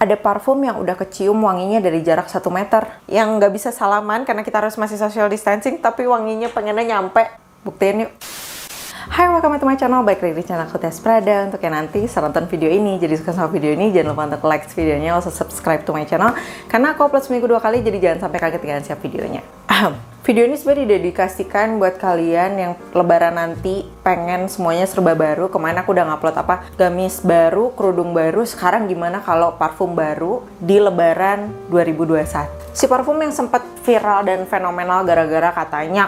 ada parfum yang udah kecium wanginya dari jarak 1 meter. Yang nggak bisa salaman karena kita harus masih social distancing, tapi wanginya pengennya nyampe. Buktiin yuk. Hai, welcome to my channel. Baik lagi di channel aku Tias Prada. Untuk yang nanti nonton video ini, jadi suka sama video ini, jangan lupa untuk like videonya, also subscribe to my channel. Karena aku upload seminggu 2 kali, jadi jangan sampai kaget dengan siap videonya. Video ini sebenarnya didedikasikan buat kalian yang lebaran nanti pengen semuanya serba baru. Kemarin aku udah ngupload gamis baru, kerudung baru. Sekarang gimana kalau parfum baru di lebaran 2021. Si parfum yang sempat viral dan fenomenal gara-gara katanya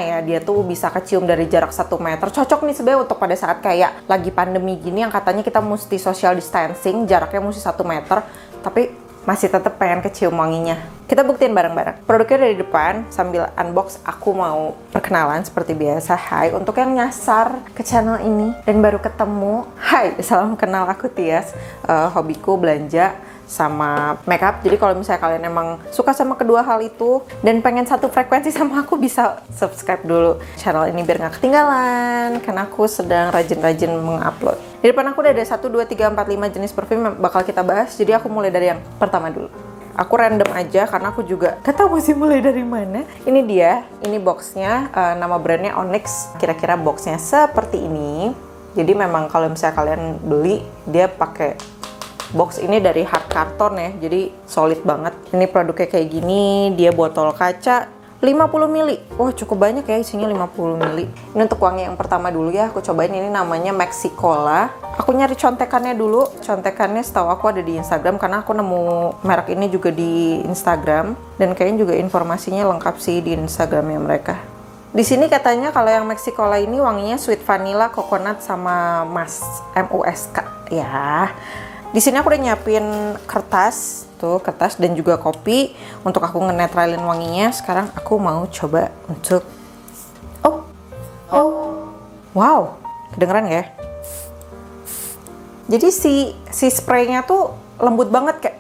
ya dia tuh bisa kecium dari jarak 1 meter. Cocok nih sebenarnya untuk pada saat kayak lagi pandemi gini yang katanya kita mesti social distancing, jaraknya mesti 1 meter, tapi masih tetap pengen kecium wanginya. Kita buktiin bareng-bareng. Produknya dari depan, sambil unbox aku mau perkenalan seperti biasa. Hai, untuk yang nyasar ke channel ini dan baru ketemu, hai, salam kenal, aku Tias. Hobiku belanja sama makeup. Jadi kalau misalnya kalian emang suka sama kedua hal itu dan pengen satu frekuensi sama aku, bisa subscribe dulu channel ini biar nggak ketinggalan, karena aku sedang rajin-rajin mengupload. Di depan aku udah ada 1, 2, 3, 4, 5 jenis parfum yang bakal kita bahas. Jadi aku mulai dari yang pertama dulu. Aku random aja karena aku juga gak tahu masih mulai dari mana. Ini dia, ini boxnya, nama brandnya Onyx. Kira-kira boxnya seperti ini. Jadi memang kalau misalnya kalian beli, dia pakai box ini dari hard karton ya, jadi solid banget. Ini produknya kayak gini, dia botol kaca 50 ml. Wah, cukup banyak ya isinya, 50 ml. Ini untuk wangi yang pertama dulu ya, aku cobain. Ini namanya Mexicola. Aku nyari contekannya dulu. Contekannya setahu aku ada di Instagram, karena aku nemu merek ini juga di Instagram. Dan kayaknya juga informasinya lengkap sih di Instagramnya mereka. Di sini katanya kalau yang Mexicola ini wanginya sweet vanilla, coconut, sama musk ya. Di sini aku udah nyiapin kertas, tuh kertas dan juga kopi untuk aku ngenetralin wanginya. Sekarang aku mau coba untuk wow, kedengeran ya? Jadi si spraynya tuh lembut banget, kayak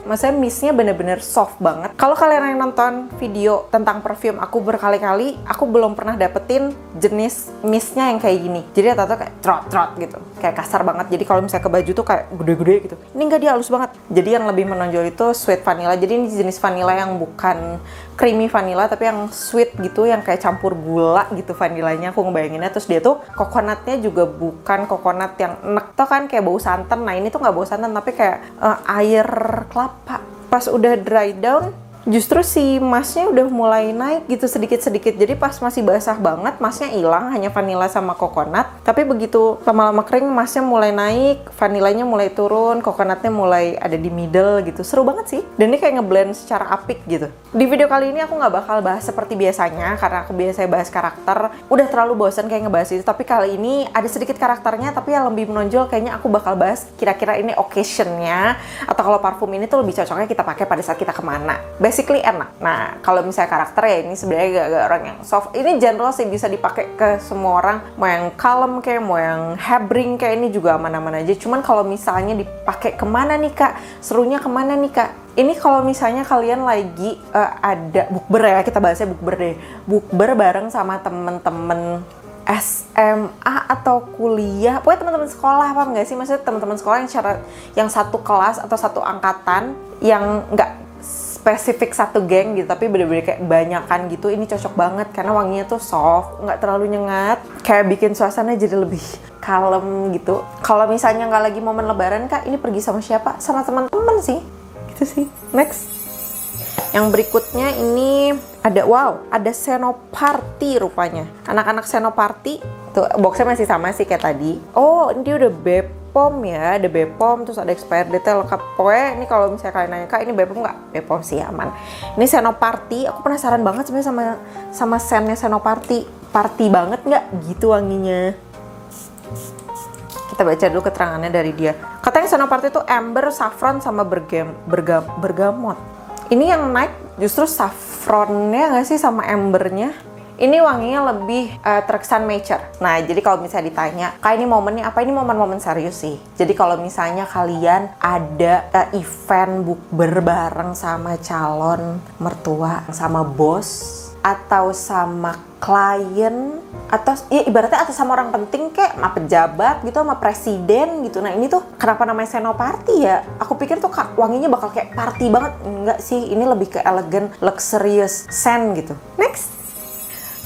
maksudnya mistnya bener-bener soft banget. Kalau kalian yang nonton video tentang perfume aku berkali-kali, aku belum pernah dapetin jenis mistnya yang kayak gini. Jadi rata-rata kayak trot-trot gitu, kayak kasar banget. Jadi kalau misalnya ke baju tuh kayak gede-gede gitu. Ini enggak, dia halus banget. Jadi yang lebih menonjol itu sweet vanilla. Jadi ini jenis vanilla yang bukan creamy vanilla, tapi yang sweet gitu, yang kayak campur gula gitu vanillanya, aku ngebayanginnya. Terus dia tuh coconutnya juga bukan coconut yang enek, tuh kan kayak bau santan. Nah ini tuh nggak bau santan, tapi kayak air kelapa. Pas udah dry down, justru si masknya udah mulai naik gitu sedikit-sedikit. Jadi pas masih basah banget, masknya hilang, hanya vanilla sama coconut. Tapi begitu lama-lama kering, masknya mulai naik, vanillanya mulai turun, coconutnya mulai ada di middle gitu. Seru banget sih. Dan ini kayak ngeblend secara apik gitu. Di video kali ini aku nggak bakal bahas seperti biasanya, karena aku biasanya bahas karakter. Udah terlalu bosan kayak ngebahas itu. Tapi kali ini ada sedikit karakternya, tapi yang lebih menonjol kayaknya aku bakal bahas kira-kira ini occasionnya, atau kalau parfum ini tuh lebih cocoknya kita pakai pada saat kita kemana. Basically enak. Nah, kalau misalnya karakter ya ini sebenarnya gak orang yang soft. Ini general sih, bisa dipakai ke semua orang. Mau yang kalem kayak, mau yang hebring kayak, ini juga aman-aman aja. Cuman kalau misalnya dipakai kemana nih Kak? Serunya kemana nih Kak? Ini kalau misalnya kalian lagi ada bukber ya, kita bahasnya bukber deh. Bukber bareng sama temen-temen SMA atau kuliah, pokoknya teman-teman sekolah, paham nggak sih? Maksudnya teman-teman sekolah yang satu kelas atau satu angkatan, yang nggak spesifik satu geng gitu, tapi bener-bener kayak banyakan gitu. Ini cocok banget karena wanginya tuh soft, nggak terlalu nyengat, kayak bikin suasana jadi lebih kalem gitu. Kalau misalnya nggak lagi momen lebaran Kak, ini pergi sama siapa? Sama teman-teman sih, gitu sih. Next, yang berikutnya ini ada Senoparty rupanya. Anak-anak Senoparty tuh, boxnya masih sama sih kayak tadi. Oh, ini dia udah Bepom ya, ada Bepom, terus ada expired date lengkap. Pokoknya ini kalau misalnya kalian nanya Kak, ini Bepom nggak? Bepom sih, aman. Ini Senoparty, aku penasaran banget sebenarnya sama scentnya Senoparty. Party banget nggak gitu wanginya? Kita baca dulu keterangannya dari dia. Katanya Senoparty itu amber, saffron, sama bergamot. Ini yang naik justru saffronnya nggak sih, sama ambernya. Ini wanginya lebih terkesan mature. Nah, jadi kalau misalnya ditanya, Kak ini momennya apa? Ini momen-momen serius sih. Jadi kalau misalnya kalian ada event bukber bareng sama calon mertua, sama bos, atau sama klien, atau ya ibaratnya atas sama orang penting kayak sama pejabat gitu, sama presiden gitu. Nah ini tuh kenapa namanya Senoparty ya? Aku pikir tuh wanginya bakal kayak party banget. Enggak sih, ini lebih ke elegan, luxurious scent gitu. Next,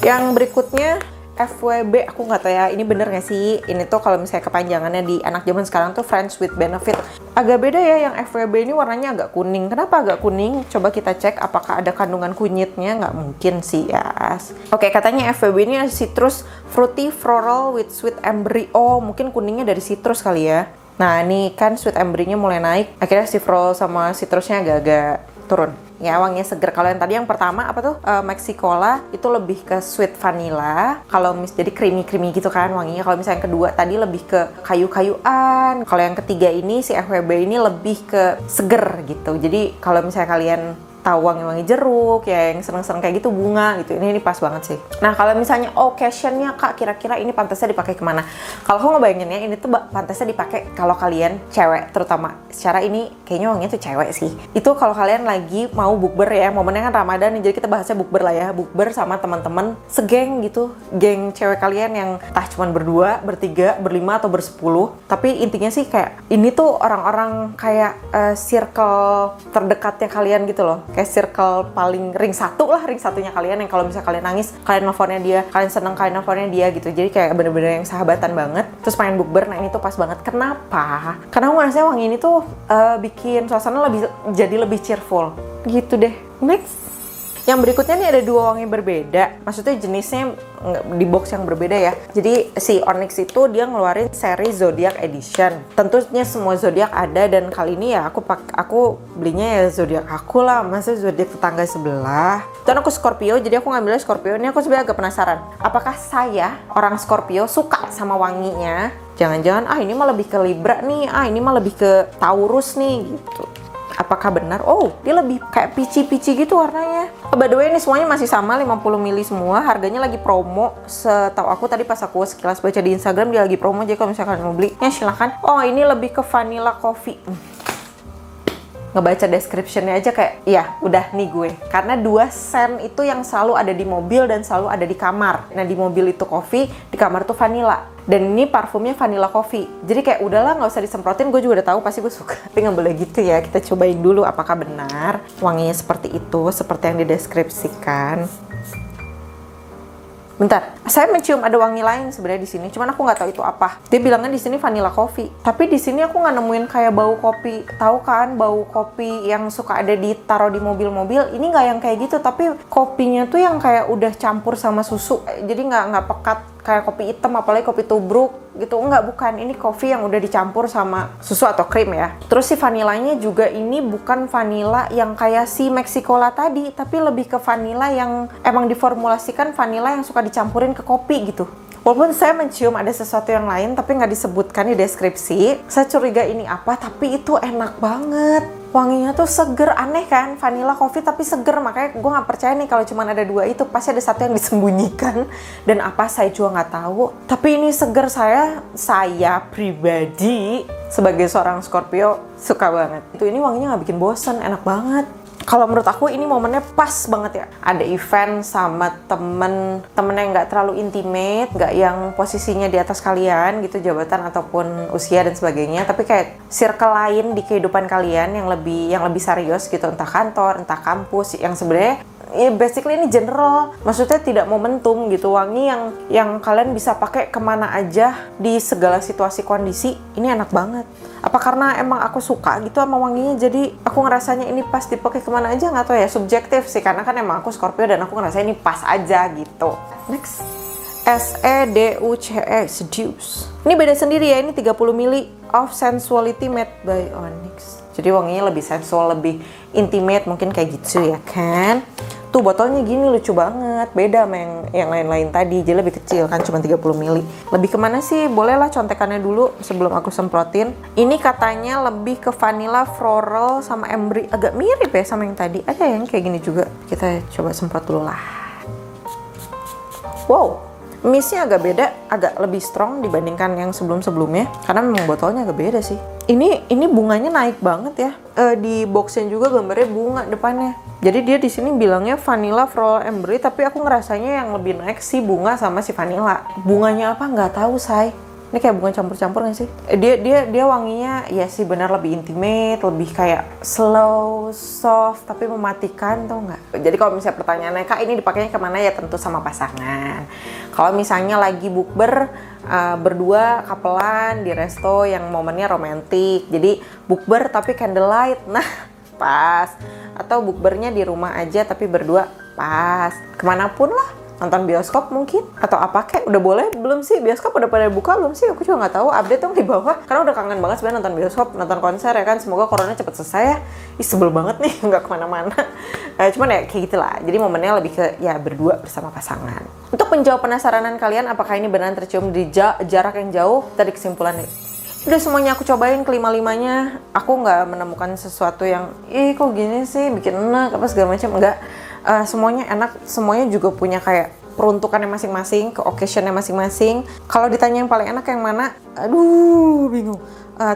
yang berikutnya FWB, aku nggak tahu ya ini bener nggak sih. Ini tuh kalau misalnya kepanjangannya di anak zaman sekarang tuh Friends with Benefit. Agak beda ya, yang FWB ini warnanya agak kuning. Kenapa agak kuning? Coba kita cek apakah ada kandungan kunyitnya. Nggak mungkin sih ya. Oke, katanya FWB ini citrus fruity floral with sweet amberry. Oh, mungkin kuningnya dari citrus kali ya. Nah ini kan sweet amberry-nya mulai naik, akhirnya si floral sama citrusnya agak-agak turun. Ya wanginya seger. Kalau yang tadi yang pertama apa tuh Mexicola itu lebih ke sweet vanilla. Kalau jadi creamy gitu kan wanginya. Kalau misalnya yang kedua tadi lebih ke kayu-kayuan. Kalau yang ketiga ini si FWB ini lebih ke seger gitu. Jadi kalau misalnya kalian tahu wangi-wangi jeruk ya, yang seneng-seneng kayak gitu, bunga gitu, ini pas banget sih. Nah kalau misalnya occasionnya Kak, kira-kira ini pantasnya dipakai kemana? Kalau aku ngebayanginnya ini tuh pantasnya dipakai kalau kalian cewek, terutama secara ini kayaknya wanginya tuh cewek sih. Itu kalau kalian lagi mau bukber ya, momennya kan Ramadan nih, jadi kita bahasnya bukber lah ya, bukber sama teman-teman segeng gitu, geng cewek kalian yang entah cuman berdua, bertiga, berlima atau bersepuluh. Tapi intinya sih kayak ini tuh orang-orang kayak circle terdekatnya kalian gitu loh. Kayak circle paling ring satunya kalian, yang kalau misalnya kalian nangis kalian nelfonnya dia, kalian seneng kalian nelfonnya dia gitu. Jadi kayak bener-bener yang sahabatan banget, terus pengen bukber. Nah ini tuh pas banget. Kenapa? Karena aku ngerasa wangi ini tuh bikin suasana jadi lebih cheerful gitu deh. Next, yang berikutnya nih ada dua wangi berbeda, maksudnya jenisnya di box yang berbeda ya. Jadi si Onyx itu dia ngeluarin seri Zodiac Edition. Tentunya semua zodiak ada, dan kali ini ya aku belinya ya zodiak aku lah, masa zodiak tetangga sebelah. Dan aku Scorpio, jadi aku ngambilnya Scorpio. Ini aku sebenarnya agak penasaran, apakah saya orang Scorpio suka sama wanginya? Jangan-jangan ini mah lebih ke Libra nih, ini mah lebih ke Taurus nih gitu. Apakah benar? Oh, dia lebih kayak pici-pici gitu warnanya. By the way, ini semuanya masih sama, 50 ml semua. Harganya lagi promo. Setahu aku tadi pas aku sekilas baca di Instagram, dia lagi promo. Jadi kalau misalkan mau beli, ya silahkan. Oh, ini lebih ke vanilla coffee. Ngebaca description-nya aja kayak, ya udah nih gue. Karena 2 scent itu yang selalu ada di mobil dan selalu ada di kamar. Nah, di mobil itu coffee, di kamar tuh vanilla. Dan ini parfumnya vanilla coffee. Jadi kayak udahlah nggak usah disemprotin, gue juga udah tahu pasti gue suka. Tapi nggak boleh gitu ya, kita cobain dulu apakah benar wanginya seperti itu, seperti yang dideskripsikan. Bentar, saya mencium ada wangi lain sebenarnya di sini, cuman aku nggak tahu itu apa. Dia bilangnya di sini vanilla coffee, tapi di sini aku nggak nemuin kayak bau kopi. Tahu kan bau kopi yang suka ada ditaruh di mobil-mobil? Ini nggak yang kayak gitu, tapi kopinya tuh yang kayak udah campur sama susu, jadi nggak pekat kayak kopi hitam, apalagi kopi tubruk gitu. Bukan, ini kopi yang udah dicampur sama susu atau krim ya. Terus si vanilanya juga ini bukan vanila yang kayak si Mexicola tadi, tapi lebih ke vanila yang emang diformulasikan vanila yang suka dicampurin ke kopi gitu. Walaupun saya mencium ada sesuatu yang lain tapi nggak disebutkan di deskripsi. Saya curiga ini apa, tapi itu enak banget. Wanginya tuh seger, aneh kan? Vanilla coffee tapi seger, makanya gue nggak percaya nih kalau cuma ada 2 itu, pasti ada satu yang disembunyikan. Dan apa saya juga nggak tahu. Tapi ini seger, saya pribadi sebagai seorang Scorpio suka banget. Ini wanginya nggak bikin bosen, enak banget. Kalau menurut aku ini momennya pas banget ya. Ada event sama temen yang nggak terlalu intimate, nggak yang posisinya di atas kalian gitu, jabatan ataupun usia dan sebagainya, tapi kayak circle lain di kehidupan kalian yang lebih serius gitu, entah kantor, entah kampus, yang sebenarnya basically ini general, maksudnya tidak momentum gitu. Wangi yang kalian bisa pakai kemana aja di segala situasi kondisi. Ini enak banget. Apa karena emang aku suka gitu sama wanginya, jadi aku ngerasanya ini pas dipakai kemana aja? Nggak tahu ya, subjektif sih, karena kan emang aku Scorpio dan aku ngerasa ini pas aja gitu. Next, SEDUCE Seduce. Ini beda sendiri ya, ini 30 ml of sensuality made by Onyx. Jadi wanginya lebih sensual, lebih intimate mungkin kayak gitu ya kan. Tuh botolnya gini lucu banget, beda sama yang lain-lain tadi, jadi lebih kecil kan, cuma 30 ml. Lebih kemana sih? Bolehlah contekannya dulu sebelum aku semprotin. Ini katanya lebih ke vanilla, floral, sama amber. Agak mirip ya sama yang tadi. Ada yang kayak gini juga. Kita coba semprot dulu lah. Wow, Mistnya agak beda, agak lebih strong dibandingkan yang sebelum-sebelumnya. Karena memang botolnya agak beda sih. Ini bunganya naik banget ya. Di boxnya juga gambarnya bunga depannya. Jadi dia di sini bilangnya vanilla floral amber, tapi aku ngerasanya yang lebih naik si bunga sama si vanilla. Bunganya apa nggak tahu, say. Ini kayak bunga campur-campur nggak sih? Dia wanginya ya sih benar lebih intimate, lebih kayak slow, soft, tapi mematikan, tau nggak? Jadi kalau misalnya pertanyaannya, Kak ini dipakainya kemana, ya tentu sama pasangan. Kalau misalnya lagi bukber, berdua, kapelan, di resto yang momennya romantis. Jadi bukber tapi candlelight, nah pas. Atau bukbernya di rumah aja tapi berdua, pas. Kemanapun lah. Nonton bioskop mungkin, atau apa kayak, udah boleh belum sih? Bioskop udah pada buka belum sih? Aku juga nggak tahu, update dong di bawah, karena udah kangen banget sebenarnya nonton bioskop, nonton konser ya kan. Semoga corona cepet selesai ya. Sebel banget nih nggak kemana-mana. Cuman ya kayak gitulah, jadi momennya lebih ke ya berdua bersama pasangan. Untuk menjawab penasaranan kalian, apakah ini beneran tercium di jarak yang jauh? Tadi kesimpulannya udah semuanya aku cobain, kelima-limanya aku nggak menemukan sesuatu yang kok gini sih, bikin enak apa segala macam, enggak. Semuanya enak, semuanya juga punya kayak peruntukannya masing-masing, ke occasionnya masing-masing. Kalau ditanya yang paling enak yang mana, aduh bingung.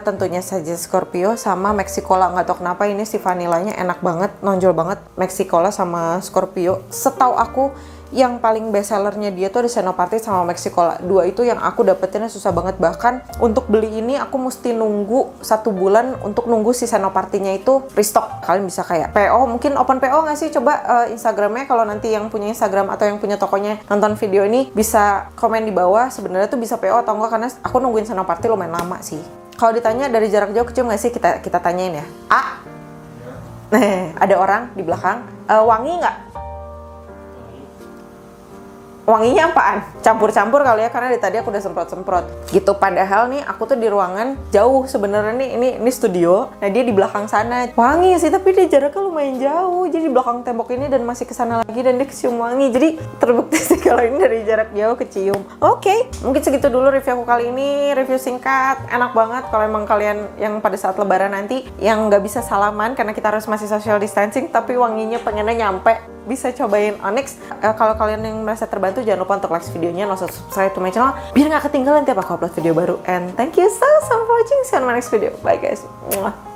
Tentunya saja Scorpio sama Mexicola. Nggak tahu kenapa ini si vanilanya enak banget, nonjol banget. Mexicola sama Scorpio. Setahu aku yang paling best sellernya dia tuh ada Senoparty sama Mexicola. Dua itu yang aku dapetinnya susah banget. Bahkan untuk beli ini aku mesti nunggu 1 bulan untuk nunggu si Senoparty-nya itu restock. Kalian bisa kayak PO, mungkin open PO nggak sih? Coba Instagramnya, kalau nanti yang punya Instagram atau yang punya tokonya nonton video ini bisa komen di bawah sebenarnya tuh bisa PO atau enggak, karena aku nungguin Senoparty lumayan lama sih. Kalau ditanya dari jarak jauh kecium nggak sih, kita tanyain ya. Ada orang di belakang. Wangi nggak? Wanginya apaan? Campur-campur kali ya, karena dari tadi aku udah semprot-semprot gitu. Padahal nih aku tuh di ruangan jauh sebenarnya nih, ini studio. Nah dia di belakang sana. Wangi sih, tapi dia jaraknya lumayan jauh. Jadi di belakang tembok ini dan masih kesana lagi dan dia kecium wangi. Jadi terbukti sih kalau ini dari jarak jauh kecium. Oke, mungkin segitu dulu review aku kali ini. Review singkat, enak banget. Kalau emang kalian yang pada saat lebaran nanti yang nggak bisa salaman karena kita harus masih social distancing, tapi wanginya pengennya nyampe, bisa cobain Onyx. Kalau kalian yang merasa terbantu, jangan lupa untuk like videonya, langsung subscribe to my channel biar nggak ketinggalan tiap aku upload video baru. And thank you so much for watching. See you on my next video. Bye guys. Mwah.